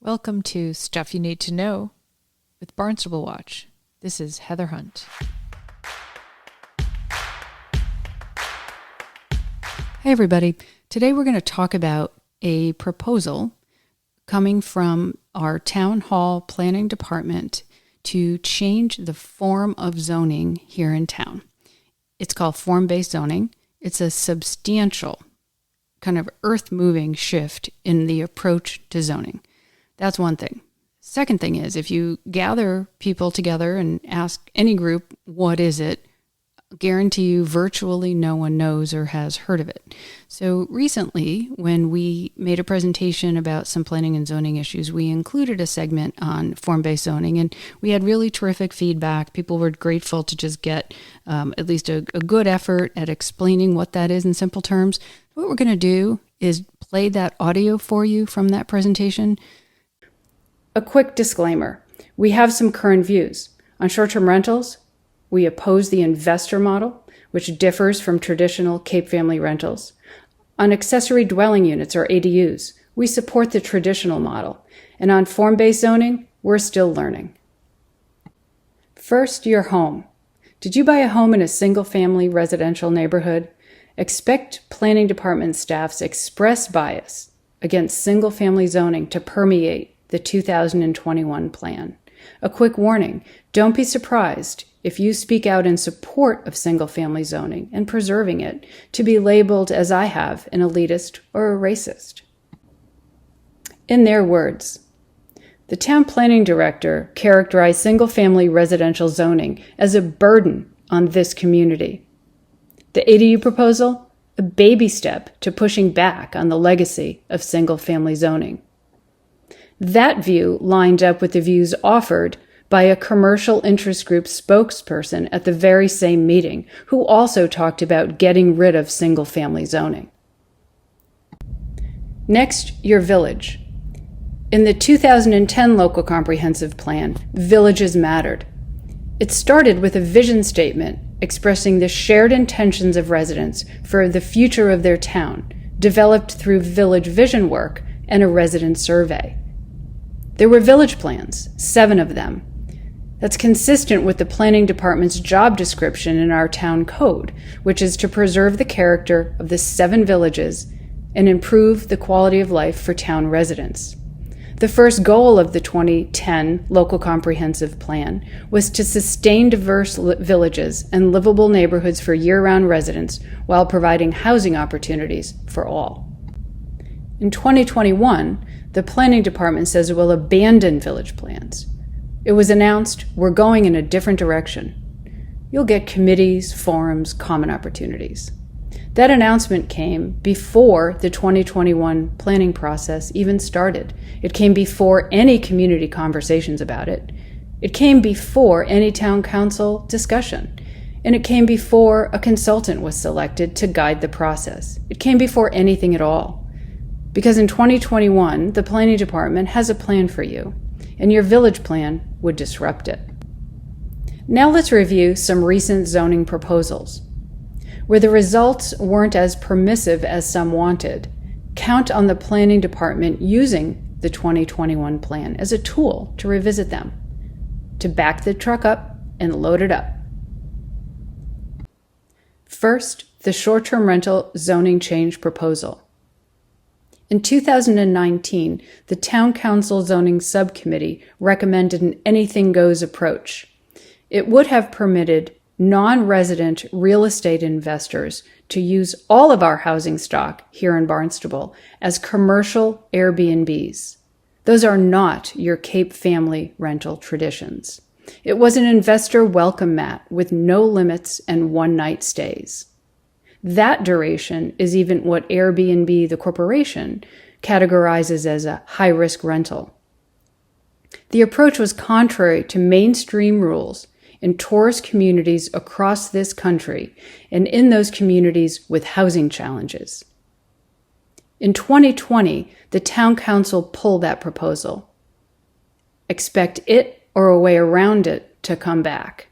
Welcome to Stuff You Need to Know with Barnstable Watch. This is Heather Hunt. Hey everybody. Today we're going to talk about a proposal coming from our town hall planning department to change the form of zoning here in town. It's called form-based zoning. It's a substantial kind of earth-moving shift in the approach to zoning. That's one thing. Second thing is, if you gather people together and ask any group, what is it? Guarantee you virtually no one knows or has heard of it. So recently, when we made a presentation about some planning and zoning issues, we included a segment on form-based zoning, and we had really terrific feedback. People were grateful to just get at least a good effort at explaining what that is in simple terms. What we're going to do is play that audio for you from that presentation. A quick disclaimer. We have some current views. On short-term rentals, we oppose the investor model, which differs from traditional Cape family rentals. On accessory dwelling units, or ADUs, we support the traditional model. And on form-based zoning, we're still learning. First, your home. Did you buy a home in a single-family residential neighborhood? Expect planning department staff's express bias against single-family zoning to permeate the 2021 plan. A quick warning, don't be surprised if you speak out in support of single-family zoning and preserving it to be labeled, as I have, an elitist or a racist. In their words, the town planning director characterized single-family residential zoning as a burden on this community. The ADU proposal, a baby step to pushing back on the legacy of single-family zoning. That view lined up with the views offered by a commercial interest group spokesperson at the very same meeting, who also talked about getting rid of single-family zoning. Next, your village. In the 2010 Local Comprehensive Plan, villages mattered. It started with a vision statement expressing the shared intentions of residents for the future of their town, developed through village vision work and a resident survey. There were village plans, 7 of them. That's consistent with the planning department's job description in our town code, which is to preserve the character of the 7 villages and improve the quality of life for town residents. The first goal of the 2010 Local Comprehensive Plan was to sustain diverse villages and livable neighborhoods for year-round residents while providing housing opportunities for all. In 2021, the planning department says it will abandon village plans. It was announced, we're going in a different direction. You'll get committees, forums, common opportunities. That announcement came before the 2021 planning process even started. It came before any community conversations about it. It came before any town council discussion. And it came before a consultant was selected to guide the process. It came before anything at all. Because in 2021, the planning department has a plan for you, and your village plan would disrupt it. Now let's review some recent zoning proposals. Where the results weren't as permissive as some wanted, count on the planning department using the 2021 plan as a tool to revisit them, to back the truck up and load it up. First, the short-term rental zoning change proposal. In 2019, the Town Council Zoning Subcommittee recommended an anything-goes approach. It would have permitted non-resident real estate investors to use all of our housing stock here in Barnstable as commercial Airbnbs. Those are not your Cape family rental traditions. It was an investor welcome mat with no limits and one-night stays. That duration is even what Airbnb, the corporation, categorizes as a high-risk rental. The approach was contrary to mainstream rules in tourist communities across this country and in those communities with housing challenges. In 2020, the Town Council pulled that proposal. Expect it or a way around it to come back.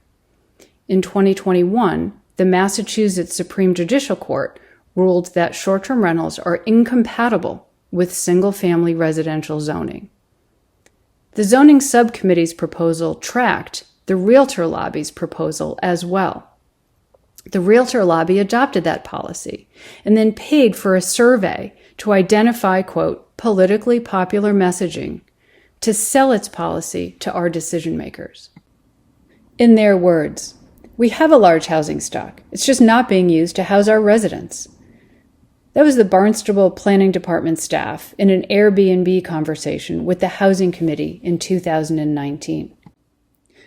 In 2021, the Massachusetts Supreme Judicial Court ruled that short-term rentals are incompatible with single-family residential zoning. The zoning subcommittee's proposal tracked the realtor lobby's proposal as well. The realtor lobby adopted that policy and then paid for a survey to identify, quote, politically popular messaging to sell its policy to our decision makers. In their words, we have a large housing stock. It's just not being used to house our residents. That was the Barnstable Planning Department staff in an Airbnb conversation with the Housing Committee in 2019.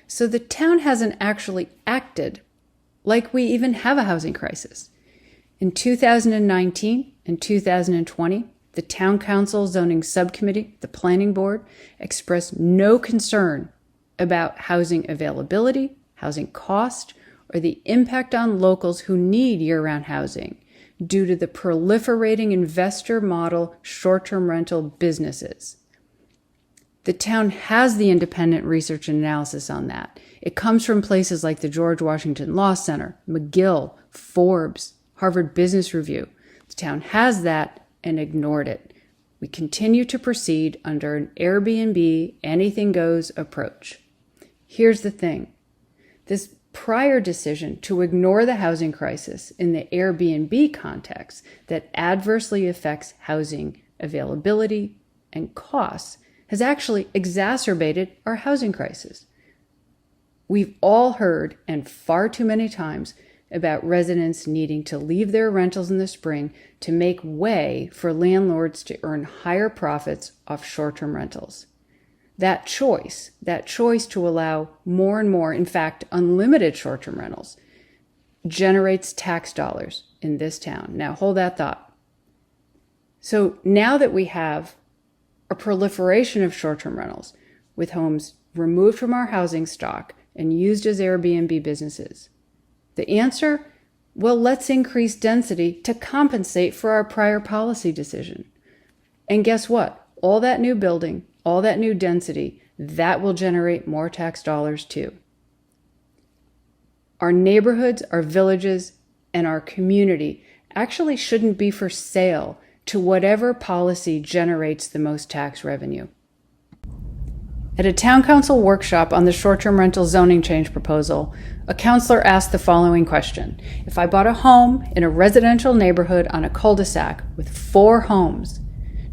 So the town hasn't actually acted like we even have a housing crisis. In 2019 and 2020, the Town Council Zoning Subcommittee, the Planning Board, expressed no concern about housing availability, housing cost, or the impact on locals who need year-round housing due to the proliferating investor model short-term rental businesses. The town has the independent research and analysis on that. It comes from places like the George Washington Law Center, McGill, Forbes, Harvard Business Review. The town has that and ignored it. We continue to proceed under an Airbnb, anything goes approach. Here's the thing. This prior decision to ignore the housing crisis in the Airbnb context that adversely affects housing availability and costs has actually exacerbated our housing crisis. We've all heard, and far too many times, about residents needing to leave their rentals in the spring to make way for landlords to earn higher profits off short-term rentals. That choice to allow more and more, in fact, unlimited short-term rentals, generates tax dollars in this town. Now, hold that thought. So now that we have a proliferation of short-term rentals with homes removed from our housing stock and used as Airbnb businesses, the answer? Well, let's increase density to compensate for our prior policy decision. And guess what? All that new building, all that new density, that will generate more tax dollars too. Our neighborhoods, our villages, and our community actually shouldn't be for sale to whatever policy generates the most tax revenue. At a town council workshop on the short-term rental zoning change proposal, a counselor asked the following question. If I bought a home in a residential neighborhood on a cul-de-sac with 4 homes,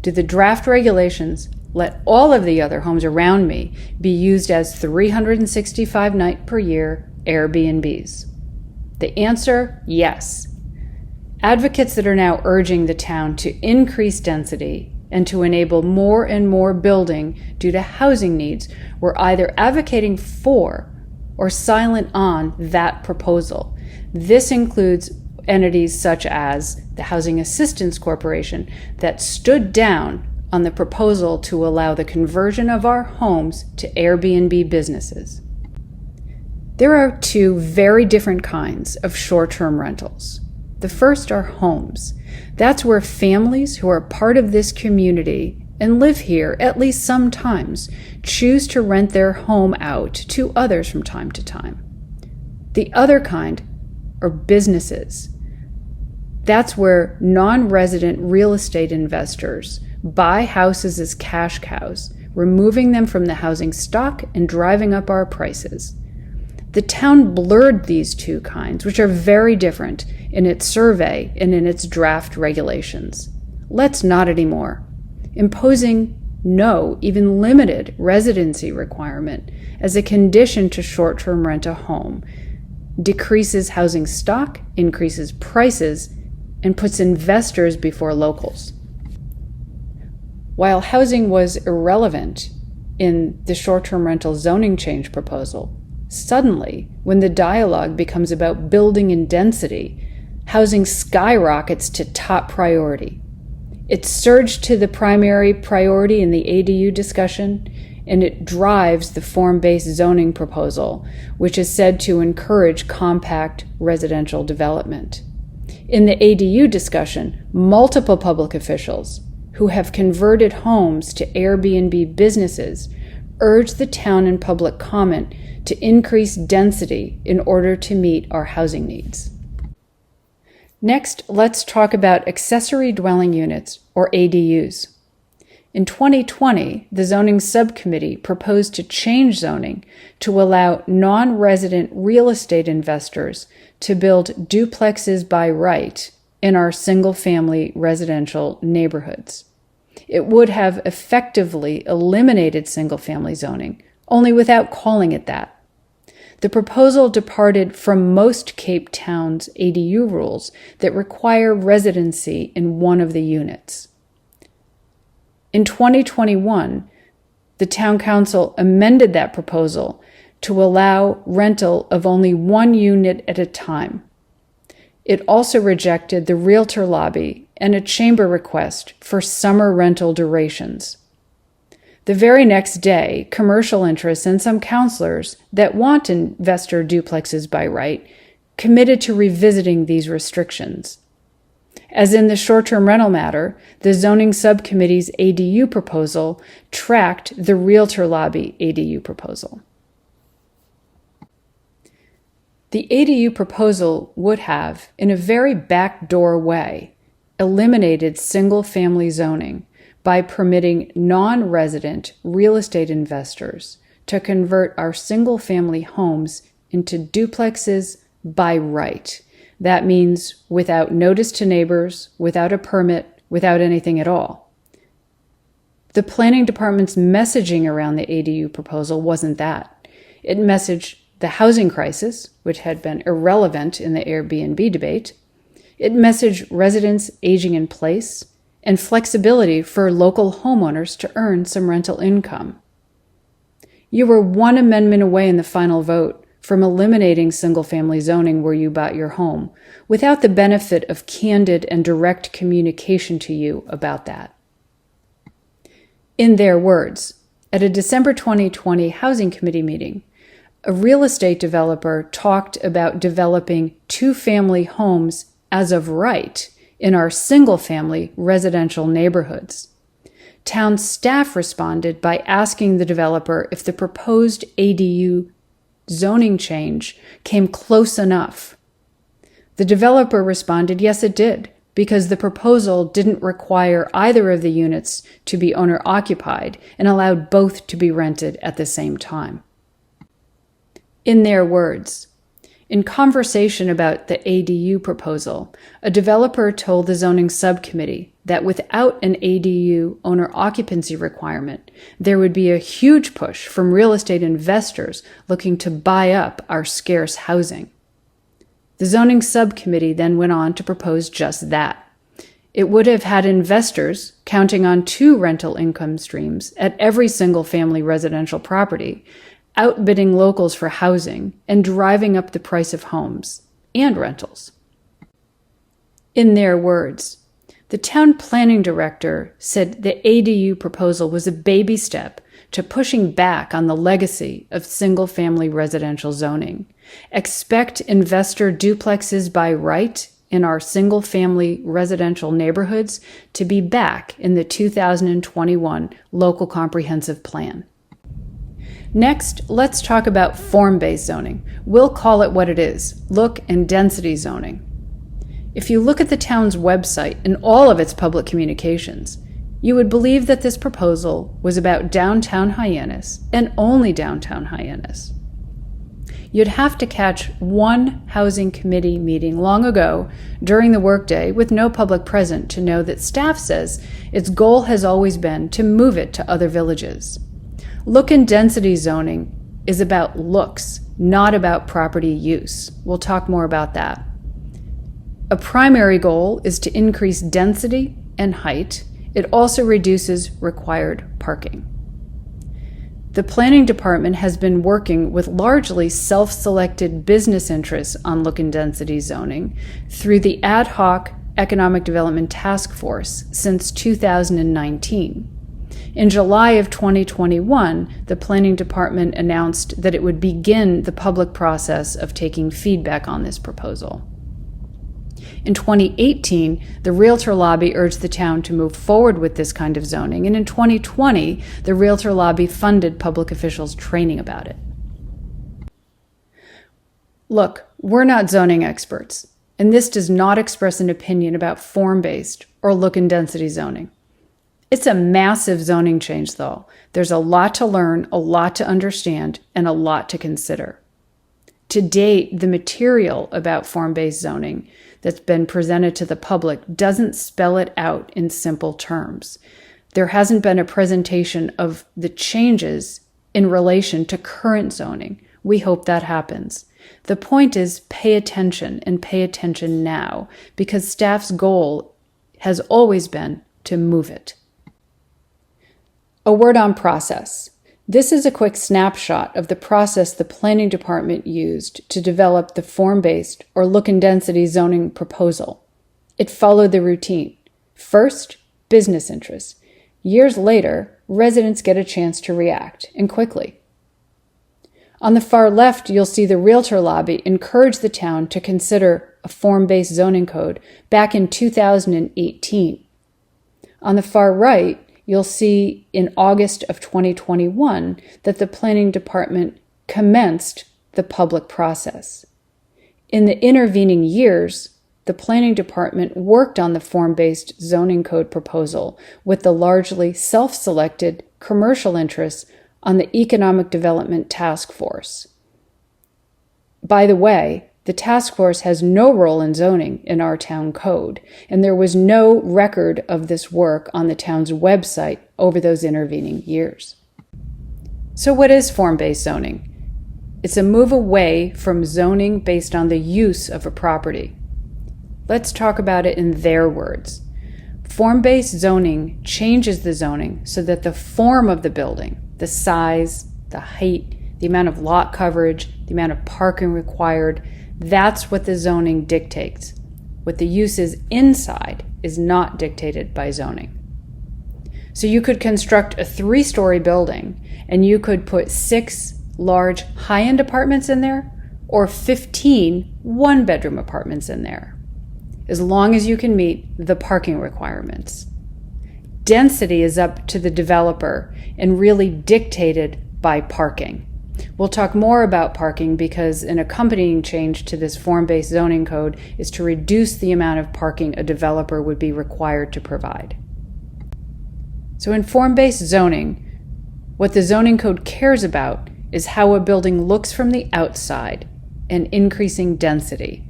do the draft regulations let all of the other homes around me be used as 365 night per year Airbnbs? The answer, yes. Advocates that are now urging the town to increase density and to enable more and more building due to housing needs were either advocating for or silent on that proposal. This includes entities such as the Housing Assistance Corporation that stood down on the proposal to allow the conversion of our homes to Airbnb businesses. There are 2 very different kinds of short-term rentals. The first are homes. That's where families who are part of this community and live here at least sometimes choose to rent their home out to others from time to time. The other kind are businesses. That's where non-resident real estate investors buy houses as cash cows, removing them from the housing stock and driving up our prices. The town blurred these 2 kinds, which are very different, in its survey and in its draft regulations. Let's not anymore. Imposing no, even limited residency requirement as a condition to short-term rent a home decreases housing stock, increases prices, and puts investors before locals. While housing was irrelevant in the short-term rental zoning change proposal, suddenly, when the dialogue becomes about building and density, housing skyrockets to top priority. It surged to the primary priority in the ADU discussion, and it drives the form-based zoning proposal, which is said to encourage compact residential development. In the ADU discussion, multiple public officials who have converted homes to Airbnb businesses urge the town in public comment to increase density in order to meet our housing needs. Next, let's talk about accessory dwelling units, or ADUs. In 2020, the zoning subcommittee proposed to change zoning to allow non-resident real estate investors to build duplexes by right in our single-family residential neighborhoods. It would have effectively eliminated single-family zoning, only without calling it that. The proposal departed from most Cape Town's ADU rules that require residency in one of the units. In 2021, the Town Council amended that proposal to allow rental of only one unit at a time. It also rejected the realtor lobby and a chamber request for summer rental durations. The very next day, commercial interests and some councilors that want investor duplexes by right committed to revisiting these restrictions. As in the short-term rental matter, the zoning subcommittee's ADU proposal tracked the realtor lobby ADU proposal. The ADU proposal would have, in a very backdoor way, eliminated single-family zoning by permitting non-resident real estate investors to convert our single-family homes into duplexes by right. That means without notice to neighbors, without a permit, without anything at all. The planning department's messaging around the ADU proposal wasn't that. It messaged the housing crisis, which had been irrelevant in the Airbnb debate. It messaged residents aging in place and flexibility for local homeowners to earn some rental income. You were one amendment away in the final vote from eliminating single-family zoning where you bought your home, without the benefit of candid and direct communication to you about that. In their words, at a December 2020 Housing Committee meeting, a real estate developer talked about developing two-family homes as of right in our single-family residential neighborhoods. Town staff responded by asking the developer if the proposed ADU zoning change came close enough. The developer responded, yes, it did, because the proposal didn't require either of the units to be owner-occupied and allowed both to be rented at the same time. In their words, in conversation about the ADU proposal, a developer told the zoning subcommittee that without an ADU owner occupancy requirement, there would be a huge push from real estate investors looking to buy up our scarce housing. The zoning subcommittee then went on to propose just that. It would have had investors counting on two rental income streams at every single-family residential property, outbidding locals for housing and driving up the price of homes and rentals. In their words, the town planning director said the ADU proposal was a baby step to pushing back on the legacy of single-family residential zoning. Expect investor duplexes by right in our single-family residential neighborhoods to be back in the 2021 Local Comprehensive Plan. Next, let's talk about form-based zoning. We'll call it what it is, look and density zoning. If you look at the town's website and all of its public communications, you would believe that this proposal was about downtown Hyannis and only downtown Hyannis. You'd have to catch one housing committee meeting long ago during the workday with no public present to know that staff says its goal has always been to move it to other villages. Look and density zoning is about looks, not about property use. We'll talk more about that. A primary goal is to increase density and height. It also reduces required parking. The planning department has been working with largely self-selected business interests on look and density zoning through the ad hoc Economic Development Task Force since 2019. In July of 2021, the planning department announced that it would begin the public process of taking feedback on this proposal. In 2018, the Realtor Lobby urged the town to move forward with this kind of zoning, and in 2020, the Realtor Lobby funded public officials training about it. Look, we're not zoning experts, and this does not express an opinion about form-based or look and density zoning. It's a massive zoning change, though. There's a lot to learn, a lot to understand, and a lot to consider. To date, the material about form-based zoning that's been presented to the public doesn't spell it out in simple terms. There hasn't been a presentation of the changes in relation to current zoning. We hope that happens. The point is pay attention, and pay attention now, because staff's goal has always been to move it. A word on process. This is a quick snapshot of the process the planning department used to develop the form-based or look and density zoning proposal. It followed the routine. First, business interests. Years later, residents get a chance to react, and quickly. On the far left, you'll see the Realtor Lobby encourage the town to consider a form-based zoning code back in 2018. On the far right, you'll see in August of 2021 that the planning department commenced the public process. In the intervening years, the planning department worked on the form-based zoning code proposal with the largely self-selected commercial interests on the Economic Development Task Force. By the way, the task force has no role in zoning in our town code, and there was no record of this work on the town's website over those intervening years. So what is form-based zoning? It's a move away from zoning based on the use of a property. Let's talk about it in their words. Form-based zoning changes the zoning so that the form of the building, the size, the height, the amount of lot coverage, the amount of parking required, that's what the zoning dictates. What the use is inside is not dictated by zoning. So you could construct a 3-story building and you could put 6 large high-end apartments in there or 15 one-bedroom apartments in there, as long as you can meet the parking requirements. Density is up to the developer and really dictated by parking. We'll talk more about parking because an accompanying change to this form-based zoning code is to reduce the amount of parking a developer would be required to provide. So in form-based zoning, what the zoning code cares about is how a building looks from the outside and increasing density.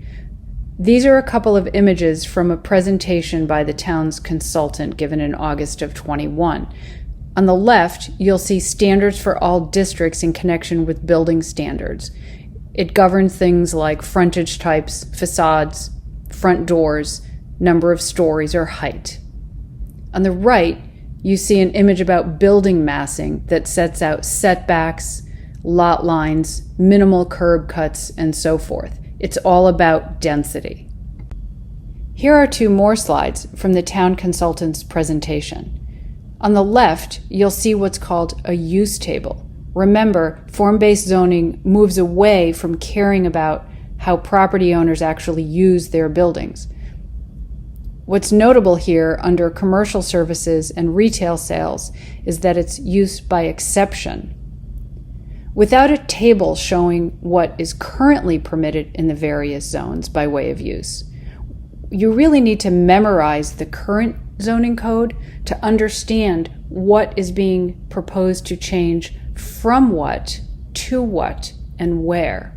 These are a couple of images from a presentation by the town's consultant given in August of 21. On the left, you'll see standards for all districts in connection with building standards. It governs things like frontage types, facades, front doors, number of stories, or height. On the right, you see an image about building massing that sets out setbacks, lot lines, minimal curb cuts, and so forth. It's all about density. Here are 2 more slides from the town consultant's presentation. On the left, you'll see what's called a use table. Remember, form-based zoning moves away from caring about how property owners actually use their buildings. What's notable here under commercial services and retail sales is that it's use by exception. Without a table showing what is currently permitted in the various zones by way of use, you really need to memorize the current zoning code to understand what is being proposed to change from what to what and where.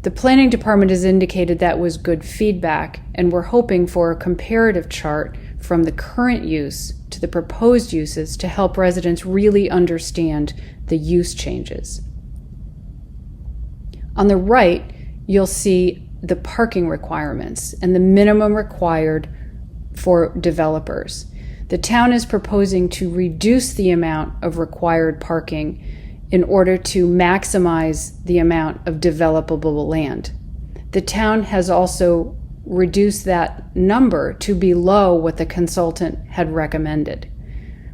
The planning department has indicated that was good feedback, and we're hoping for a comparative chart from the current use to the proposed uses to help residents really understand the use changes. On the right, you'll see the parking requirements and the minimum required for developers. The town is proposing to reduce the amount of required parking in order to maximize the amount of developable land. The town has also reduced that number to below what the consultant had recommended.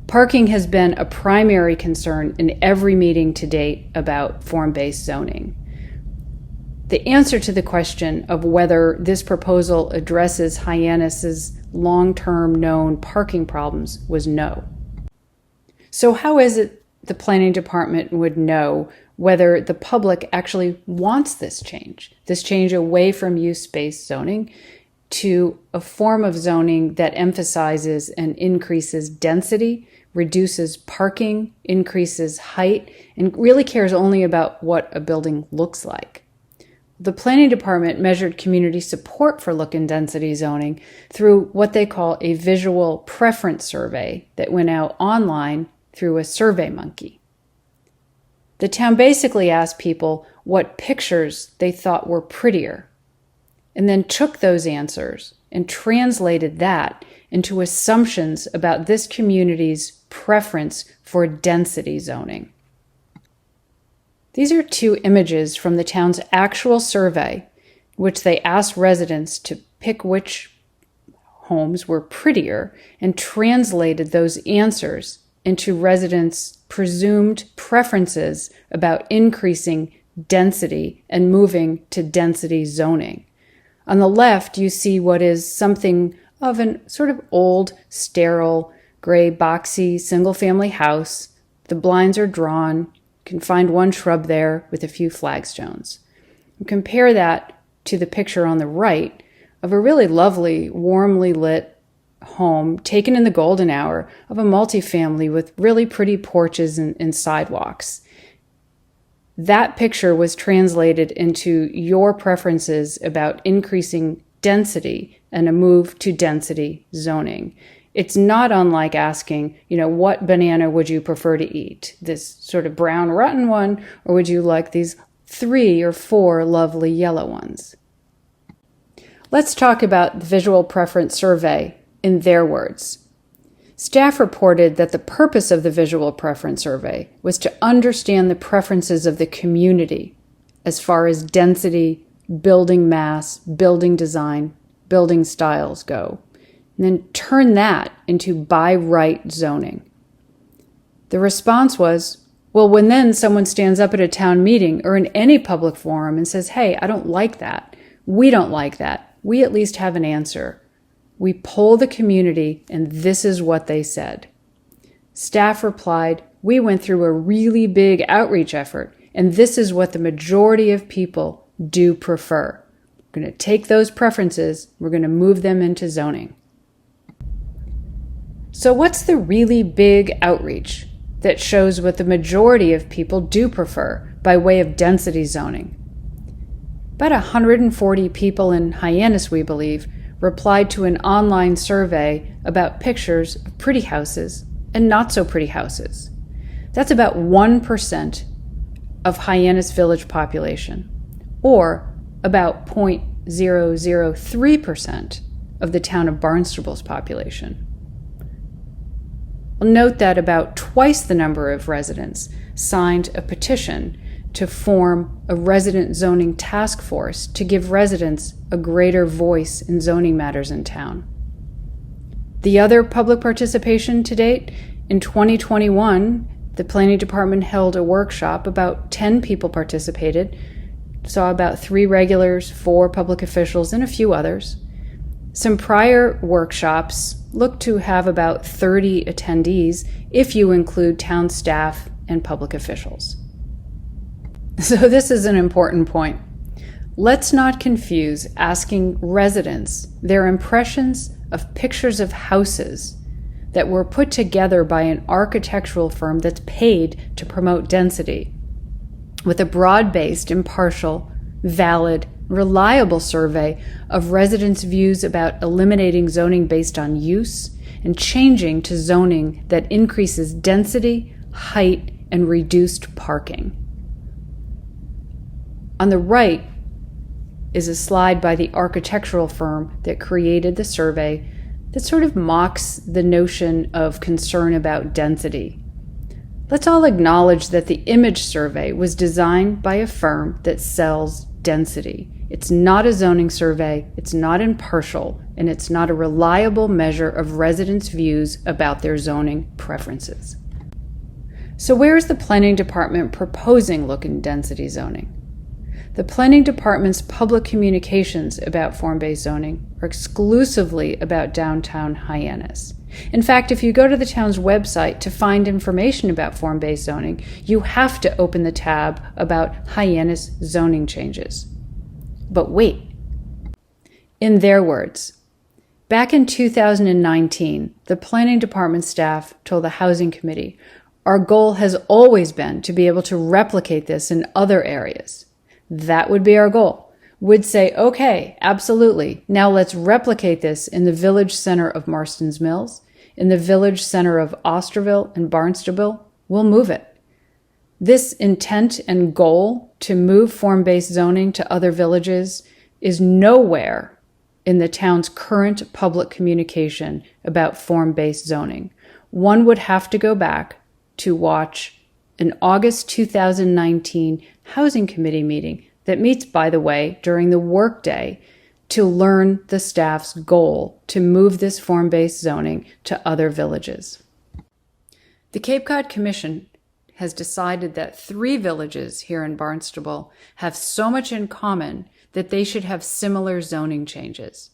Parking has been a primary concern in every meeting to date about form-based zoning. The answer to the question of whether this proposal addresses Hyannis's long-term known parking problems was no. So how is it the planning department would know whether the public actually wants this change away from use-based zoning to a form of zoning that emphasizes and increases density, reduces parking, increases height, and really cares only about what a building looks like. The planning department measured community support for look and density zoning through what they call a visual preference survey that went out online through a SurveyMonkey. The town basically asked people what pictures they thought were prettier, and then took those answers and translated that into assumptions about this community's preference for density zoning. These are two images from the town's actual survey, which they asked residents to pick which homes were prettier and translated those answers into residents' presumed preferences about increasing density and moving to density zoning. On the left, you see what is something of an sort of old, sterile, gray, boxy, single-family house. The blinds are drawn. You can find one shrub there with a few flagstones. And compare that to the picture on the right of a really lovely, warmly lit home taken in the golden hour of a multifamily with really pretty porches and sidewalks. That picture was translated into your preferences about increasing density and a move to density zoning. It's not unlike asking, what banana would you prefer to eat? This sort of brown, rotten one, or would you like these 3 or 4 lovely yellow ones? Let's talk about the visual preference survey in their words. Staff reported that the purpose of the visual preference survey was to understand the preferences of the community as far as density, building mass, building design, building styles go, and then turn that into by right zoning. The response was, well, when then someone stands up at a town meeting or in any public forum and says, hey, I don't like that, we don't like that, we at least have an answer. We poll the community, and this is what they said. Staff replied, we went through a really big outreach effort, and this is what the majority of people do prefer. We're going to take those preferences, we're going to move them into zoning. So what's the really big outreach that shows what the majority of people do prefer by way of density zoning? About 140 people in Hyannis, we believe, replied to an online survey about pictures of pretty houses and not so pretty houses. That's about 1% of Hyannis Village population, or about 0.003% of the town of Barnstable's population. I'll note that about twice the number of residents signed a petition to form a resident zoning task force to give residents a greater voice in zoning matters in town. The other public participation to date, in 2021, the planning department held a workshop. About 10 people participated, saw about 3 regulars, 4 public officials, and a few others. Some prior workshops looked to have about 30 attendees if you include town staff and public officials. So this is an important point. Let's not confuse asking residents their impressions of pictures of houses that were put together by an architectural firm that's paid to promote density with a broad-based, impartial, valid, reliable survey of residents' views about eliminating zoning based on use and changing to zoning that increases density, height, and reduced parking. On the right is a slide by the architectural firm that created the survey that sort of mocks the notion of concern about density. Let's all acknowledge that the image survey was designed by a firm that sells density. It's not a zoning survey, it's not impartial, and it's not a reliable measure of residents' views about their zoning preferences. So where is the planning department proposing look and density zoning? The planning department's public communications about form-based zoning are exclusively about downtown Hyannis. In fact, if you go to the town's website to find information about form-based zoning, you have to open the tab about Hyannis zoning changes. But wait, In their words, back in 2019, the Planning Department staff told the Housing Committee, "Our goal has always been to be able to replicate this in other areas." That would be our goal. We'd say, okay, absolutely. Now let's replicate this in the village center of Marston's Mills, in the village center of Osterville and Barnstable. We'll move it. This intent and goal to move form-based zoning to other villages is nowhere in the town's current public communication about form-based zoning. One would have to go back to watch an August 2019 Housing Committee meeting that meets, by the way, during the workday to learn the staff's goal to move this form-based zoning to other villages. The Cape Cod Commission has decided that 3 villages here in Barnstable have so much in common that they should have similar zoning changes.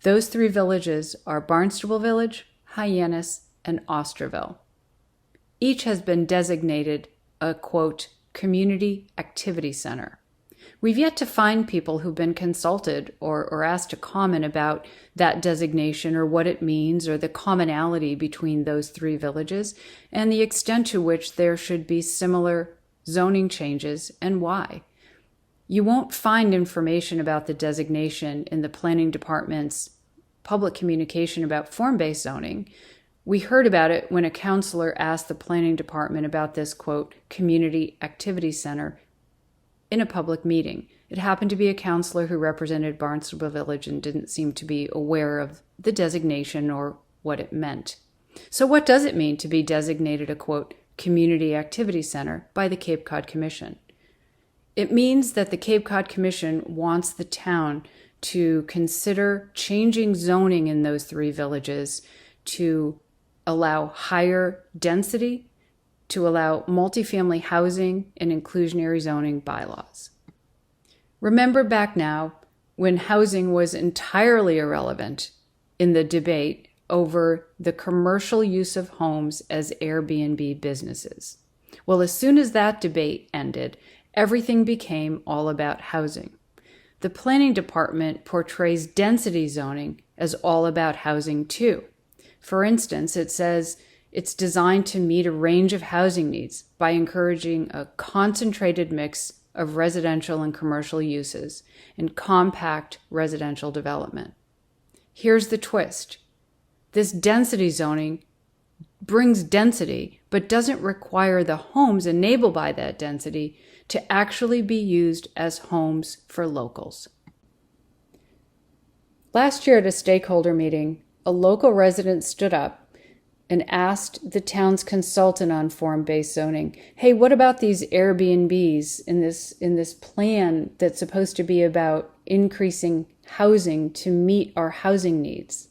Those 3 villages are Barnstable Village, Hyannis, and Osterville. Each has been designated a, quote, community activity center. We've yet to find people who've been consulted or asked to comment about that designation or what it means or the commonality between those 3 villages and the extent to which there should be similar zoning changes and why. You won't find information about the designation in the Planning Department's public communication about form-based zoning. We heard about it when a counselor asked the Planning Department about this, quote, community activity center in a public meeting. It happened to be a counselor who represented Barnstable Village and didn't seem to be aware of the designation or what it meant. So what does it mean to be designated a, quote, community activity center by the Cape Cod Commission? It means that the Cape Cod Commission wants the town to consider changing zoning in those 3 villages to allow higher density, to allow multifamily housing and inclusionary zoning bylaws. Remember back now when housing was entirely irrelevant in the debate over the commercial use of homes as Airbnb businesses. Well, as soon as that debate ended, everything became all about housing. The Planning Department portrays density zoning as all about housing too. For instance, it says it's designed to meet a range of housing needs by encouraging a concentrated mix of residential and commercial uses and compact residential development. Here's the twist. This density zoning brings density, but doesn't require the homes enabled by that density to actually be used as homes for locals. Last year at a stakeholder meeting, a local resident stood up and asked the town's consultant on form-based zoning, hey, what about these Airbnbs in this plan that's supposed to be about increasing housing to meet our housing needs?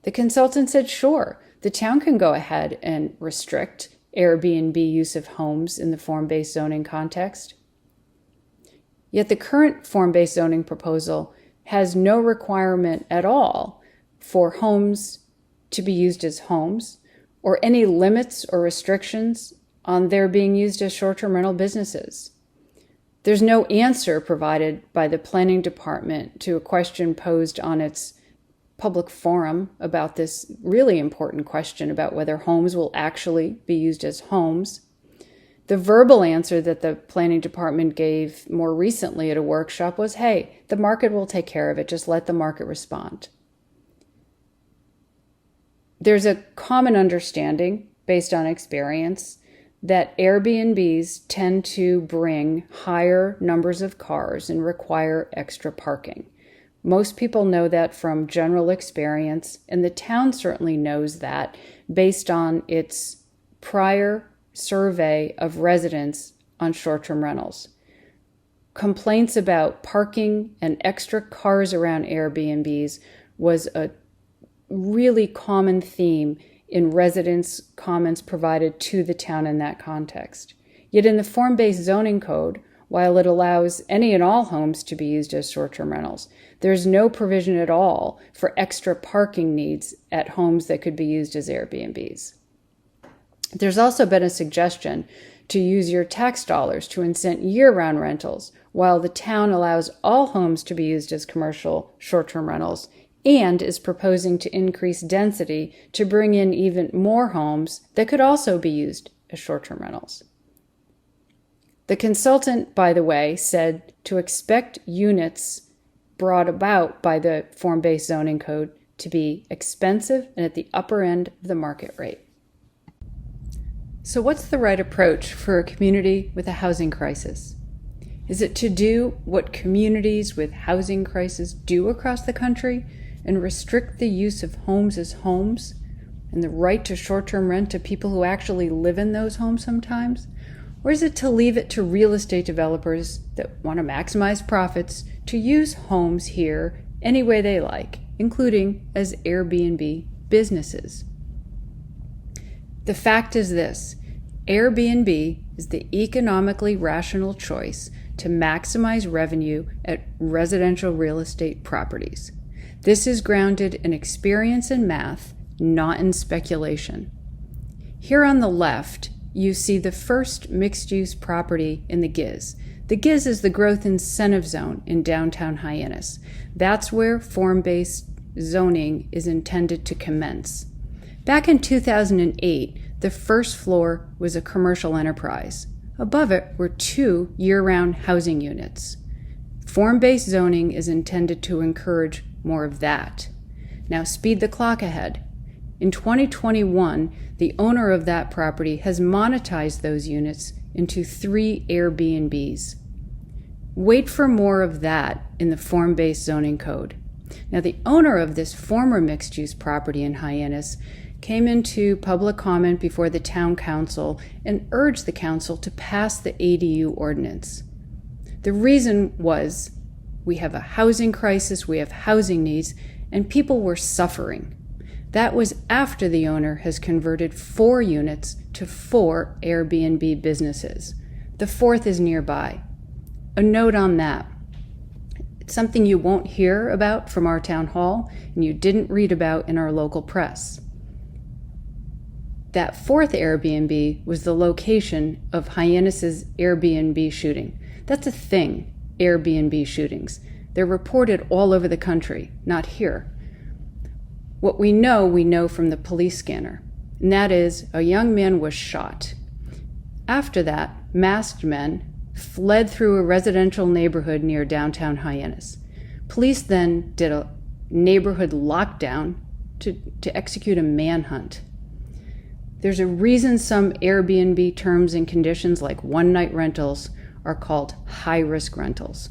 The consultant said, sure, the town can go ahead and restrict Airbnb use of homes in the form-based zoning context. Yet the current form-based zoning proposal has no requirement at all for homes to be used as homes, or any limits or restrictions on their being used as short-term rental businesses. There's no answer provided by the Planning Department to a question posed on its public forum about this really important question about whether homes will actually be used as homes. The verbal answer that the Planning Department gave more recently at a workshop was, hey, the market will take care of it, just let the market respond. There's a common understanding, based on experience, that Airbnbs tend to bring higher numbers of cars and require extra parking. Most people know that from general experience, and the town certainly knows that based on its prior survey of residents on short-term rentals. Complaints about parking and extra cars around Airbnbs was a really common theme in residents' comments provided to the town in that context. Yet in the form-based zoning code, while it allows any and all homes to be used as short-term rentals, there's no provision at all for extra parking needs at homes that could be used as Airbnbs. There's also been a suggestion to use your tax dollars to incent year-round rentals, while the town allows all homes to be used as commercial short-term rentals, and is proposing to increase density to bring in even more homes that could also be used as short-term rentals. The consultant, by the way, said to expect units brought about by the form-based zoning code to be expensive and at the upper end of the market rate. So what's the right approach for a community with a housing crisis? Is it to do what communities with housing crises do across the country and restrict the use of homes as homes and the right to short-term rent to people who actually live in those homes sometimes? Or is it to leave it to real estate developers that want to maximize profits to use homes here any way they like, including as Airbnb businesses? The fact is this: Airbnb is the economically rational choice to maximize revenue at residential real estate properties. This is grounded in experience and math, not in speculation. Here on the left, you see the first mixed-use property in the GIZ. The GIZ is the Growth Incentive Zone in downtown Hyannis. That's where form-based zoning is intended to commence. Back in 2008, the first floor was a commercial enterprise. Above it were 2 year-round housing units. Form-based zoning is intended to encourage more of that. Now speed the clock ahead. In 2021, the owner of that property has monetized those units into 3 Airbnbs. Wait for more of that in the form-based zoning code. Now, the owner of this former mixed-use property in Hyannis came into public comment before the town council and urged the council to pass the ADU ordinance. The reason was we have a housing crisis, we have housing needs, and people were suffering. That was after the owner has converted 4 units to 4 Airbnb businesses. The 4th is nearby. A note on that. It's something you won't hear about from our town hall and you didn't read about in our local press. That 4th Airbnb was the location of Hyannis's Airbnb shooting. That's a thing, Airbnb shootings. They're reported all over the country, not here. What we know from the police scanner, and that is a young man was shot. After that, masked men fled through a residential neighborhood near downtown Hyannis. Police then did a neighborhood lockdown to execute a manhunt. There's a reason some Airbnb terms and conditions like one-night rentals are called high-risk rentals.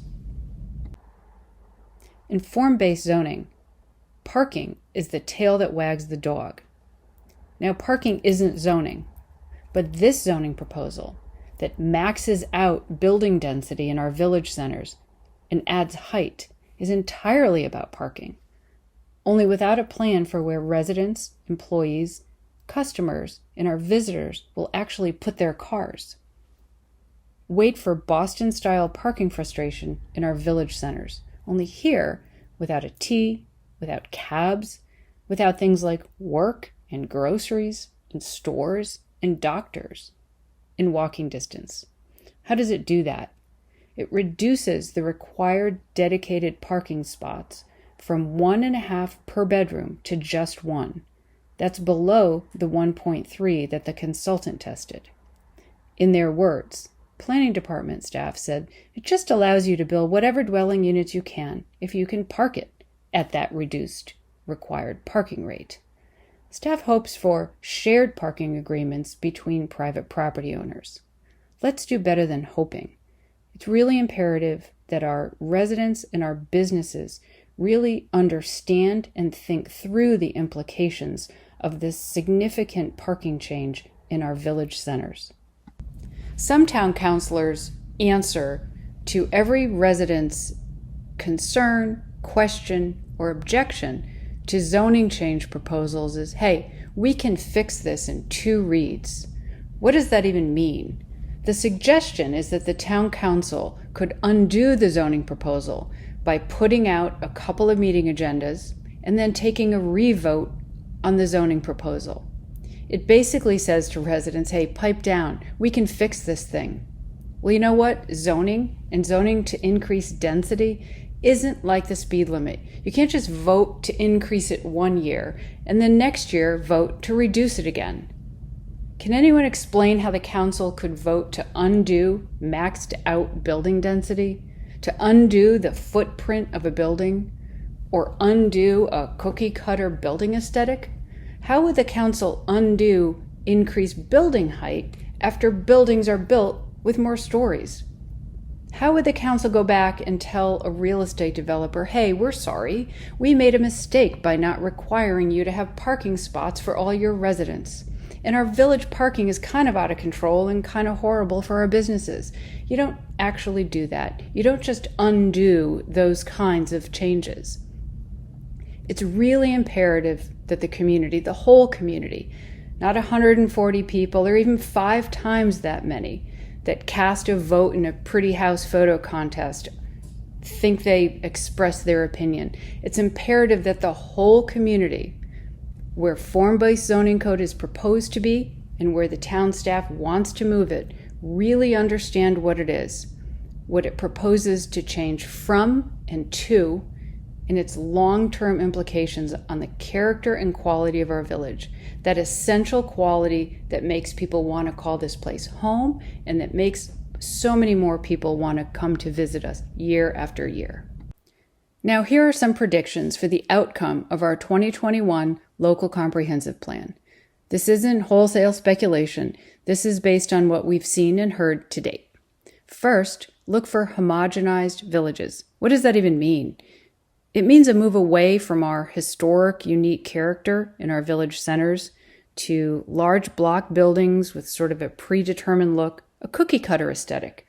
In form-based zoning, parking is the tail that wags the dog. Now, parking isn't zoning, but this zoning proposal that maxes out building density in our village centers and adds height is entirely about parking, only without a plan for where residents, employees, customers, and our visitors will actually put their cars. Wait for Boston-style parking frustration in our village centers, only here without a T, without cabs, without things like work and groceries and stores and doctors in walking distance. How does it do that? It reduces the required dedicated parking spots from 1.5 per bedroom to just 1. That's below the 1.3 that the consultant tested. In their words, planning department staff said it just allows you to build whatever dwelling units you can if you can park it at that reduced required parking rate. Staff hopes for shared parking agreements between private property owners. Let's do better than hoping. It's really imperative that our residents and our businesses really understand and think through the implications of this significant parking change in our village centers. Some town councilors answer to every resident's concern, question, or objection to zoning change proposals is, hey, we can fix this in 2 reads. What does that even mean? The suggestion is that the town council could undo the zoning proposal by putting out a couple of meeting agendas and then taking a revote on the zoning proposal. It basically says to residents, hey, pipe down, we can fix this thing. Well, you know what? Zoning to increase density isn't like the speed limit. You can't just vote to increase it 1 year and then next year vote to reduce it again. Can anyone explain how the council could vote to undo maxed out building density, to undo the footprint of a building, or undo a cookie cutter building aesthetic? How would the council undo increased building height after buildings are built with more stories? How would the council go back and tell a real estate developer, hey, we're sorry, we made a mistake by not requiring you to have parking spots for all your residents. And our village parking is kind of out of control and kind of horrible for our businesses. You don't actually do that. You don't just undo those kinds of changes. It's really imperative that the community, the whole community, not 140 people or even 5 times that many that cast a vote in a pretty house photo contest, think they express their opinion. It's imperative that the whole community, where form-based zoning code is proposed to be and where the town staff wants to move it, really understand what it is, what it proposes to change from and to, and its long-term implications on the character and quality of our village, that essential quality that makes people want to call this place home and that makes so many more people want to come to visit us year after year. Now, here are some predictions for the outcome of our 2021 Local Comprehensive Plan. This isn't wholesale speculation. This is based on what we've seen and heard to date. First, look for homogenized villages. What does that even mean? It means a move away from our historic, unique character in our village centers to large block buildings with sort of a predetermined look, a cookie cutter aesthetic.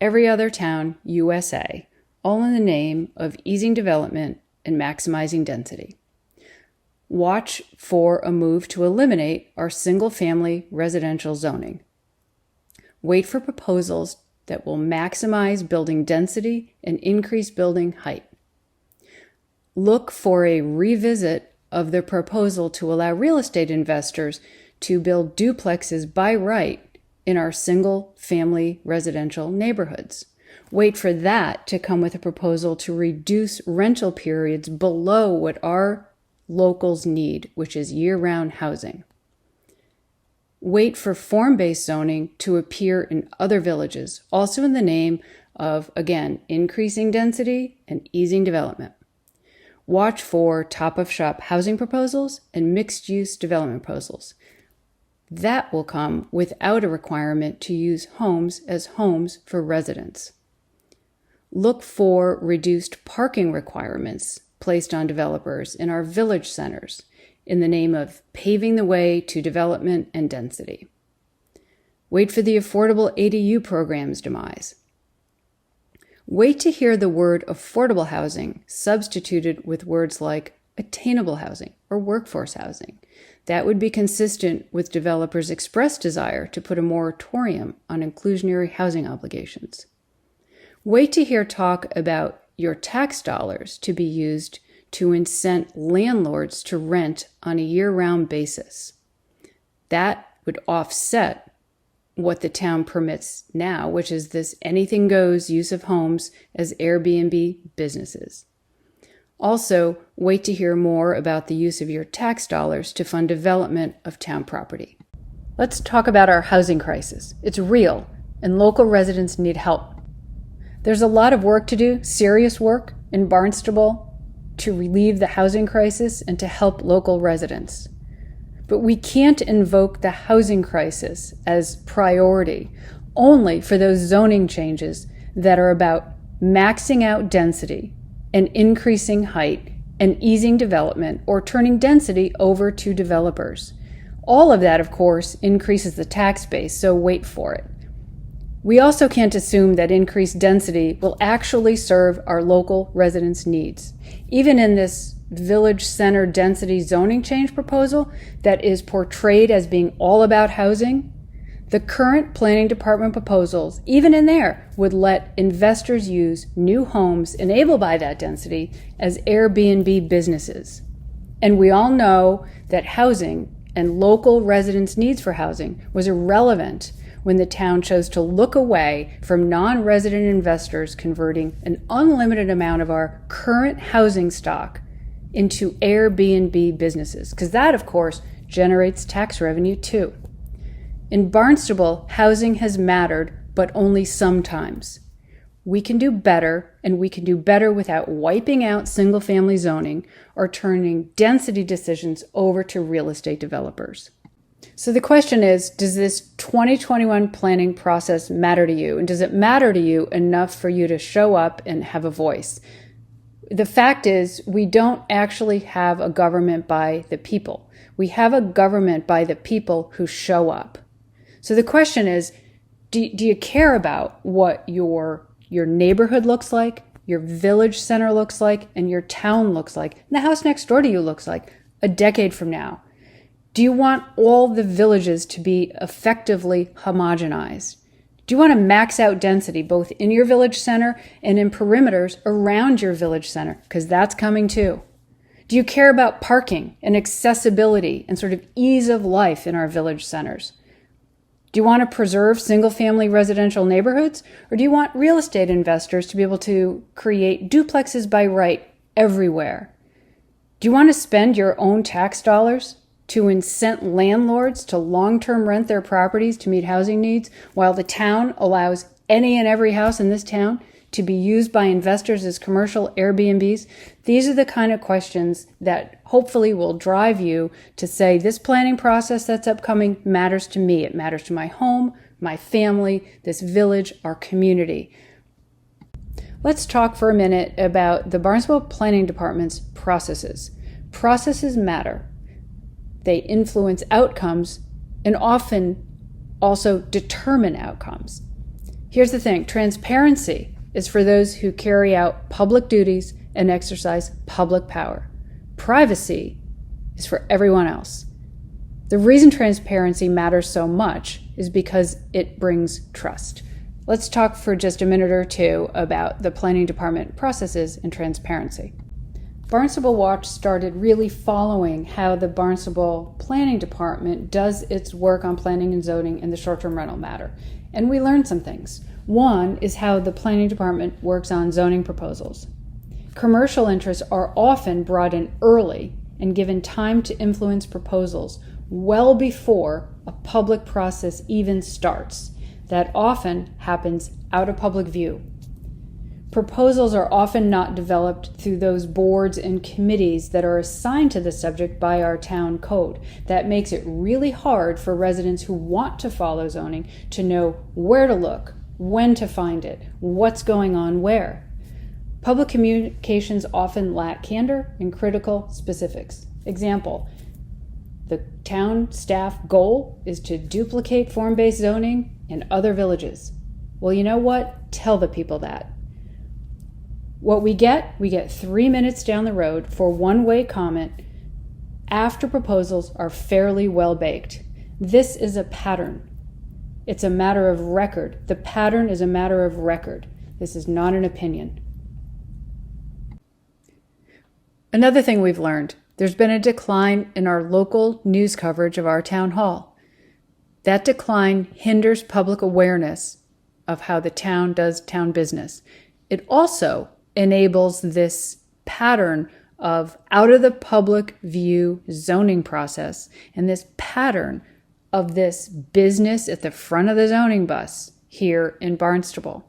Every other town, USA, all in the name of easing development and maximizing density. Watch for a move to eliminate our single-family residential zoning. Wait for proposals that will maximize building density and increase building height. Look for a revisit of the proposal to allow real estate investors to build duplexes by right in our single-family residential neighborhoods. Wait for that to come with a proposal to reduce rental periods below what our locals need, which is year-round housing. Wait for form-based zoning to appear in other villages, also in the name of, again, increasing density and easing development. Watch for top-of-shop housing proposals and mixed-use development proposals. That will come without a requirement to use homes as homes for residents. Look for reduced parking requirements placed on developers in our village centers in the name of paving the way to development and density. Wait for the affordable ADU program's demise. Wait to hear the word affordable housing substituted with words like attainable housing or workforce housing. That would be consistent with developers' expressed desire to put a moratorium on inclusionary housing obligations. Wait to hear talk about your tax dollars to be used to incent landlords to rent on a year-round basis. That would offset what the town permits now, which is this anything-goes use of homes as Airbnb businesses. Also, wait to hear more about the use of your tax dollars to fund development of town property. Let's talk about our housing crisis. It's real, and local residents need help. There's a lot of work to do, serious work, in Barnstable to relieve the housing crisis and to help local residents. But we can't invoke the housing crisis as priority only for those zoning changes that are about maxing out density and increasing height and easing development or turning density over to developers. All of that, of course, increases the tax base, so wait for it. We also can't assume that increased density will actually serve our local residents' needs. Even in this village center density zoning change proposal that is portrayed as being all about housing, the current planning department proposals, even in there, would let investors use new homes enabled by that density as Airbnb businesses. And we all know that housing and local residents' needs for housing was irrelevant when the town chose to look away from non-resident investors converting an unlimited amount of our current housing stock into Airbnb businesses, because that, of course, generates tax revenue too. In Barnstable, housing has mattered, but only sometimes. We can do better, and we can do better without wiping out single-family zoning or turning density decisions over to real estate developers. So the question is, does this 2021 planning process matter to you? And does it matter to you enough for you to show up and have a voice? The fact is, we don't actually have a government by the people. We have a government by the people who show up. So the question is, do you care about what your neighborhood looks like, your village center looks like, and your town looks like, and the house next door to you looks like a decade from now? Do you want all the villages to be effectively homogenized? Do you want to max out density both in your village center and in perimeters around your village center? Because that's coming too. Do you care about parking and accessibility and sort of ease of life in our village centers? Do you want to preserve single-family residential neighborhoods, or do you want real estate investors to be able to create duplexes by right everywhere? Do you want to spend your own tax dollars to incent landlords to long-term rent their properties to meet housing needs, while the town allows any and every house in this town to be used by investors as commercial Airbnbs? These are the kind of questions that hopefully will drive you to say, this planning process that's upcoming matters to me. It matters to my home, my family, this village, our community. Let's talk for a minute about the Barnstable Planning Department's processes. Processes matter. They influence outcomes and often also determine outcomes. Here's the thing, transparency is for those who carry out public duties and exercise public power. Privacy is for everyone else. The reason transparency matters so much is because it brings trust. Let's talk for just a minute or two about the planning department processes and transparency. Barnstable Watch started really following how the Barnstable Planning Department does its work on planning and zoning in the short-term rental matter. And we learned some things. One is how the planning department works on zoning proposals. Commercial interests are often brought in early and given time to influence proposals well before a public process even starts. That often happens out of public view. Proposals are often not developed through those boards and committees that are assigned to the subject by our town code. That makes it really hard for residents who want to follow zoning to know where to look, when to find it, what's going on where. Public communications often lack candor and critical specifics. Example, the town staff goal is to duplicate form-based zoning in other villages. Well, you know what? Tell the people that. What we get 3 minutes down the road for one-way comment after proposals are fairly well-baked. This is a pattern. It's a matter of record. The pattern is a matter of record. This is not an opinion. Another thing we've learned, there's been a decline in our local news coverage of our town hall. That decline hinders public awareness of how the town does town business. It also enables this pattern of out of the public view zoning process and this pattern of this business at the front of the zoning bus here in Barnstable.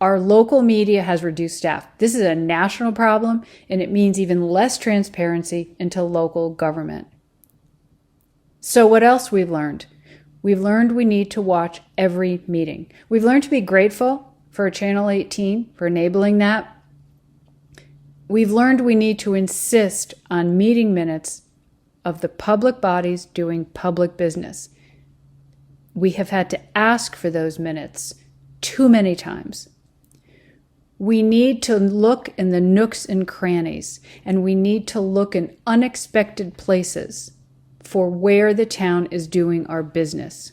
Our local media has reduced staff. This is a national problem, and it means even less transparency into local government. So what else we've learned? We've learned we need to watch every meeting. We've learned to be grateful for Channel 18 for enabling that. We've learned we need to insist on meeting minutes of the public bodies doing public business. We have had to ask for those minutes too many times. We need to look in the nooks and crannies, and we need to look in unexpected places for where the town is doing our business.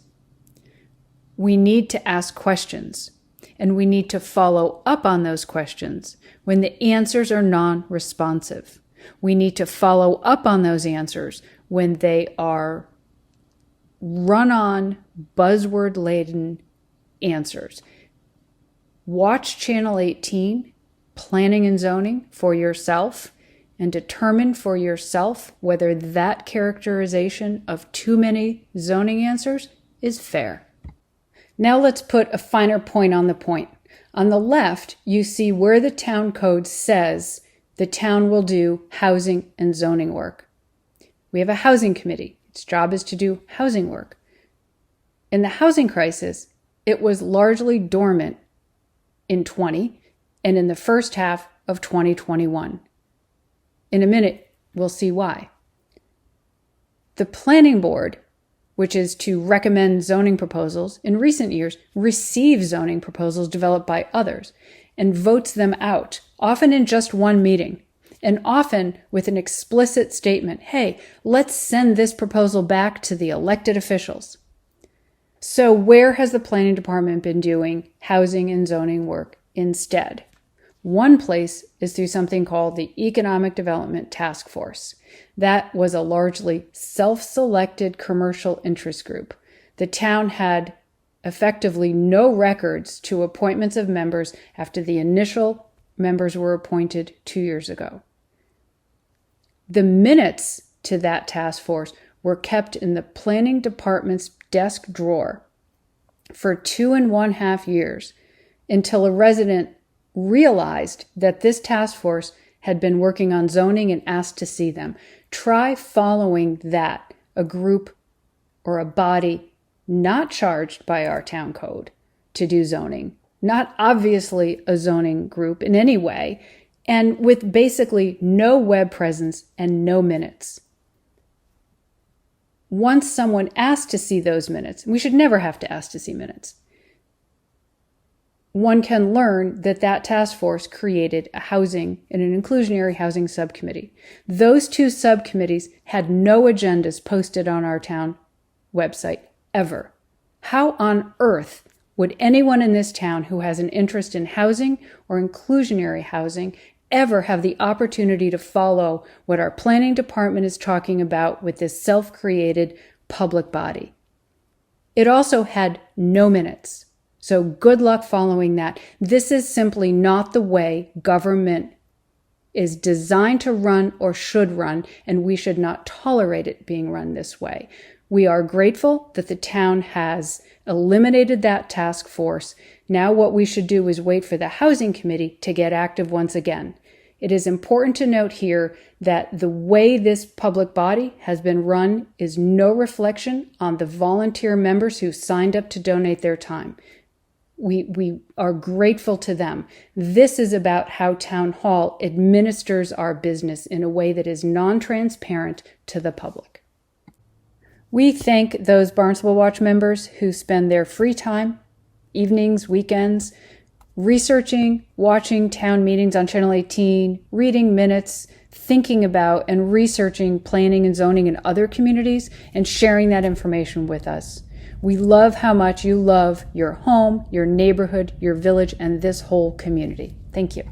We need to ask questions, and we need to follow up on those questions when the answers are non-responsive. We need to follow up on those answers when they are run-on, buzzword-laden answers. Watch Channel 18, Planning and Zoning, for yourself and determine for yourself whether that characterization of too many zoning answers is fair. Now let's put a finer point on the point. On the left, you see where the town code says the town will do housing and zoning work. We have a housing committee. Its job is to do housing work. In the housing crisis, it was largely dormant in 20 and in the first half of 2021. In a minute, we'll see why. The planning board, which is to recommend zoning proposals, in recent years receives zoning proposals developed by others and votes them out, often in just one meeting, and often with an explicit statement, hey, let's send this proposal back to the elected officials. So where has the planning department been doing housing and zoning work instead? One place is through something called the Economic Development Task Force. That was a largely self-selected commercial interest group. The town had effectively no records to appointments of members after the initial members were appointed 2 years ago. The minutes to that task force were kept in the planning department's desk drawer for 2.5 years until a resident realized that this task force had been working on zoning and asked to see them. Try following that, a group or a body not charged by our town code to do zoning, not obviously a zoning group in any way, and with basically no web presence and no minutes. Once someone asked to see those minutes, we should never have to ask to see minutes, one can learn that that task force created a housing and an inclusionary housing subcommittee. Those two subcommittees had no agendas posted on our town website ever. How on earth would anyone in this town who has an interest in housing or inclusionary housing ever have the opportunity to follow what our planning department is talking about with this self-created public body? It also had no minutes. So good luck following that. This is simply not the way government is designed to run or should run, and we should not tolerate it being run this way. We are grateful that the town has eliminated that task force. Now what we should do is wait for the housing committee to get active once again. It is important to note here that the way this public body has been run is no reflection on the volunteer members who signed up to donate their time. We are grateful to them. This is about how Town Hall administers our business in a way that is non-transparent to the public. We thank those Barnstable Watch members who spend their free time, evenings, weekends, researching, watching town meetings on Channel 18, reading minutes, thinking about and researching planning and zoning in other communities, and sharing that information with us. We love how much you love your home, your neighborhood, your village, and this whole community. Thank you.